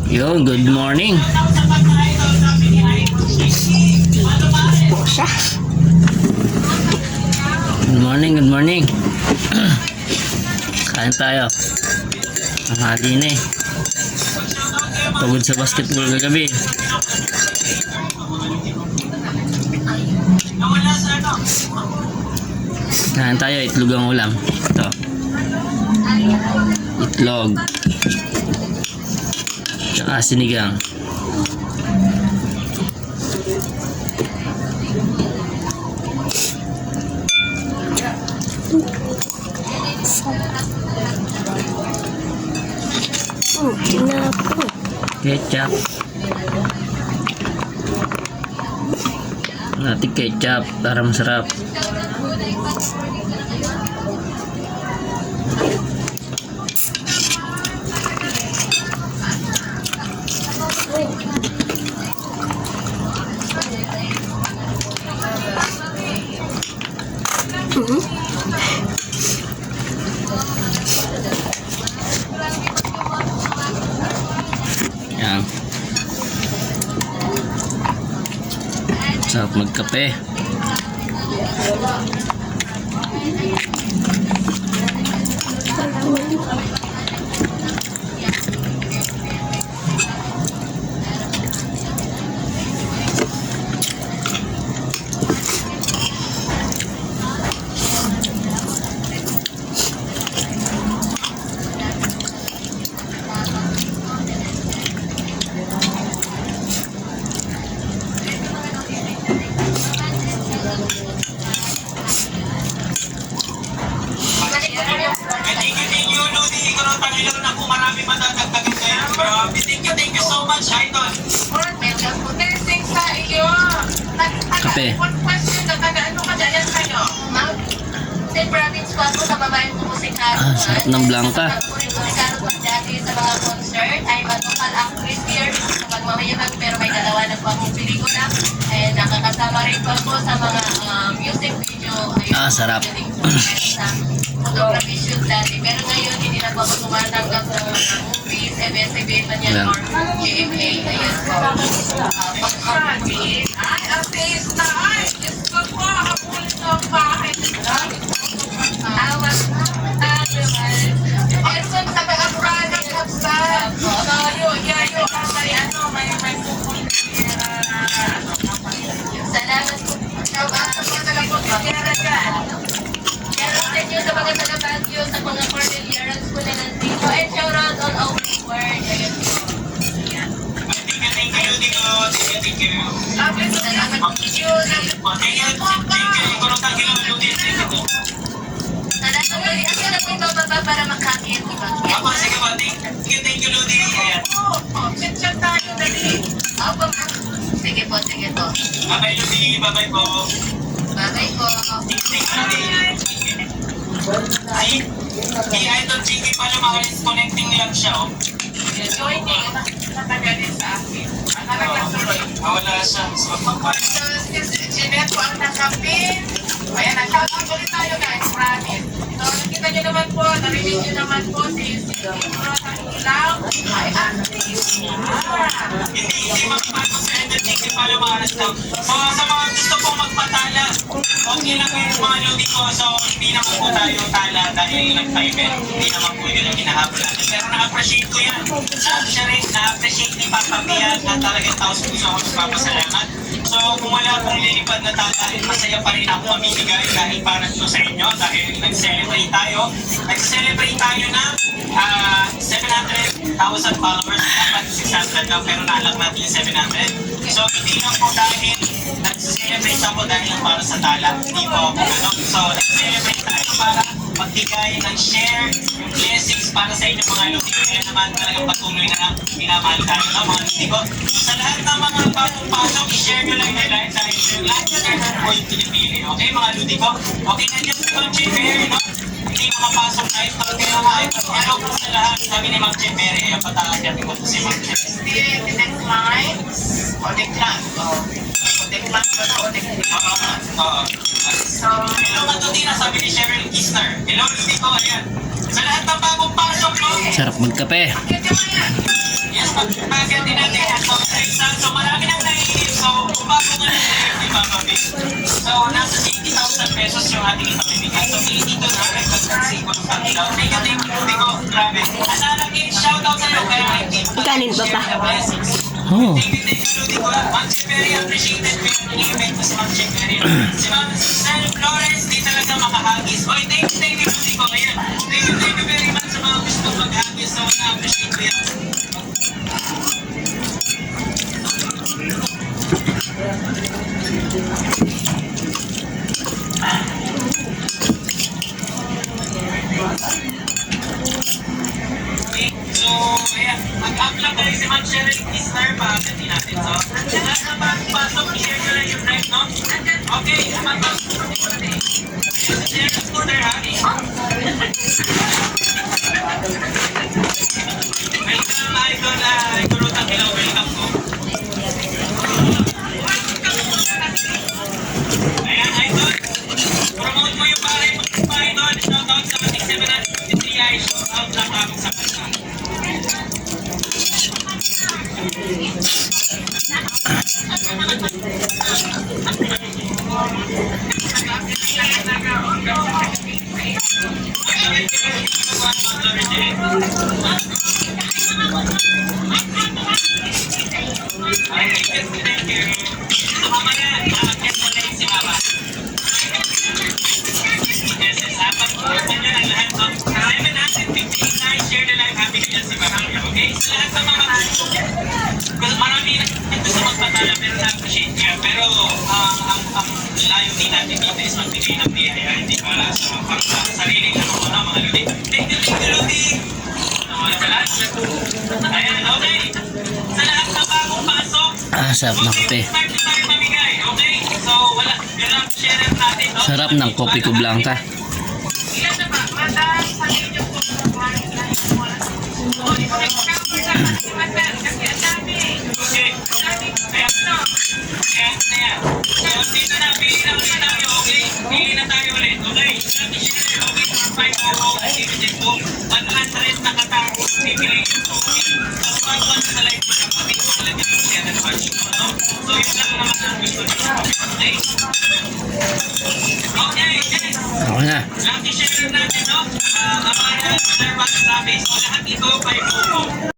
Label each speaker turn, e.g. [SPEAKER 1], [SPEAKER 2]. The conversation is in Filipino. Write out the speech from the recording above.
[SPEAKER 1] Yo, good morning.
[SPEAKER 2] Po siya.
[SPEAKER 1] Good morning, good morning. Kain tayo. Ang hali na eh. Pagod sa basketball kagabi. Kain tayo, itlog ang ulam. Ito. Itlog. Tsaka sinigang.
[SPEAKER 2] Tinapo.
[SPEAKER 1] Ketchup. Natin ketchup para masarap. Yan. Sarap magkape.
[SPEAKER 3] Thank you so much, Idol. Sa iyo.
[SPEAKER 1] Kape.
[SPEAKER 3] Question na taga-ano ka dyan kayo? Sa province ko ako, sa babaeng ko musikaro.
[SPEAKER 1] Sarap ng Blanca.
[SPEAKER 3] Musikaro ko dati sa mga concert. Ay matukal ang Christian. Kapag mamayabang pero may dalawa na po akong pelikula. Ay nakakasama rin po ako sa mga music video. Ayun,
[SPEAKER 1] Sarap.
[SPEAKER 3] Sa photography shoot dati. Pero ngayon, hindi na po ako tumatanggap ng mga movies, ABS-CBN man yan,
[SPEAKER 1] Yan.
[SPEAKER 3] or GMA. Ayun po. Pag-sabi, ay, ang face na, ay, Diyos ko po, kapulit ng bahay. Awas, Erson, taga-abroad, nag-absad. Yayo, kasi ano, may pupunta. Salamat po. Salamat po, taga-pagkakira dyan. Shoutout sa inyo sa mga taga-Baguio, sa mga Cordilleran School na nandito. And shoutout all over the world. Ayun po.
[SPEAKER 4] Thank you.
[SPEAKER 3] Salamat po. Salamat po. Ako na po bababa para makakit.
[SPEAKER 4] Ako, sige ba? Thank you, Lodi. Ayan.
[SPEAKER 3] Chat tayo, dali. Opo, ma'am. Sige po, sige po.
[SPEAKER 4] Bye-bye, Lodi. Bye-bye po.
[SPEAKER 3] Bye-bye po.
[SPEAKER 4] Thank you, Lodi. Ay, si Idol Chicky pala connecting lang siya, oh.
[SPEAKER 3] Joining. Nakagalit sa akin.
[SPEAKER 4] Wala siya. So,
[SPEAKER 3] Jeanette po ang nakapin. Ayan, nag-shoutout ulit tayo guys, promise. So, nakita nyo naman po, narinig nyo naman po si Rose ang ilaw. Ay, actress.
[SPEAKER 4] hindi makapasok sa Chicky pala daw. So, sa mga gusto pong magpatala, okay lang yung mga Lodi ko. So, hindi naman po tayo tala dahil nag-5 hindi naman po yun ang hinahabol natin. Pero na-appreciate ko yan. Siya rin, na-appreciate ni Papa Pian at talagang taos puso ako magpapasalamat. So, kung wala akong lilipad na tala, masaya pa rin ako mamimigay dahil para ito sa inyo dahil nag-celebrate tayo. Nag-celebrate tayo na 700,000 followers. Dapat 600 lang pero nalak natin yung 700. So, hindi lang po dahil nag-celebrate ako dahil lang para sa tala. Hindi po ako ano. So, nag-celebrate tayo para magbigay ng share, yung blessings para sa inyo mga Lodi. Kaya naman talagang patuloy na minamahal tayo, no, mga Lodi ko. So, sa lahat ng mga bagong-pasok, i-share nyo lang yung live dahil yung live share po yung pinipili. Okay, mga Lodi ko? Okay, nandiyan si Conchi Fair, no? hindi makapasok na ito. Kaya nga ito, hello po sa lahat. Sabi ni Ma'am Chemere, yung patakas ko po si Ma'am Chemere.
[SPEAKER 3] Di decline o decline. O decline ba o decline?
[SPEAKER 4] Oo. So, hello Matutina, sabi ni Cheryl Kisner. Hello, Lucy ko, ayan. Sa lahat ng bagong pasok mo,
[SPEAKER 1] Sarap magkape.
[SPEAKER 4] yes, pagpagyan din natin ang pag-exam. So, marami nang naiinip. So, kung bago ka na di ba, Mami? So, nasa 80,000 pesos yung ating ipamimigay. So, dito na rin pag-sigo ng pag-ilaw. Thank you, Lucy ko. Grabe. At nalagay, shoutout sa'yo. Kaya hindi pa
[SPEAKER 2] Kanin ba pa?
[SPEAKER 4] share the blessings.
[SPEAKER 1] Oh.
[SPEAKER 4] Thank you, Lucy ko. Ma'am very appreciated ko yung event ko si Ma'am Chemere. Si Ma'am Sel Flores, di talaga makahagis. Oy, thank you, Lucy ko. Ayan. Thank you very much sa mga gusto maghagis. So, na-appreciate ko yan. Okay, so, ayan, mag-up lang tayo si Ma'am Cheryl Kisner, pakagatin natin. So, sa lahat na pasok, i-share nyo lang yung drive, no? Okay, mag-up. Ayan, si Cheryl Kisner, ha? Welcome, Idol, Idol Takilaw, welcome po. Ayan, Idol, promote mo yung pare mo, Idol. Shoutout sa ating 753 ay shoutout lang ako sa kanya. Thank you. So, mamaya, aakyat na lang si Mama. Yes, apat po nyo ang lahat. So, 759, share the live. Happy na yan si Mama. Okay? Sa lahat ng mga kasi marami na gusto magpatala pero na-appreciate niya. Pero ang layo din natin dito is magbigay ng biyaya. Hindi para sa sariling mga ludi. Thank you, Ludi. Wala pala. Ayan, okay. Sa lahat ng bagong pasok,
[SPEAKER 1] Sarap ng kape.
[SPEAKER 4] start na tayo mamigay. Okay? So, wala. Yun lang, share natin. No?
[SPEAKER 1] Sarap ng kopi ko blanca.
[SPEAKER 3] Ilan na ba? Madam, sabihin niyo po. Kasi ang dami.
[SPEAKER 4] Okay. Ayan. Ayan na yan. So, dito na. Pili na ulit tayo. Okay? Pili na tayo ulit. Okay? Sabi share. Okay? For 5 activity po. 100 na katao. Pipili ito. Okay? So, pag-1 sa live mo na po. Dito talaga yung share and watch mo. No? So, yun lang naman ang gusto nyo. Okay? Okay. Yes.
[SPEAKER 1] Ako na.
[SPEAKER 4] Lucky share natin, no? Amaya, Sir Wakasabi. So, lahat ito, 5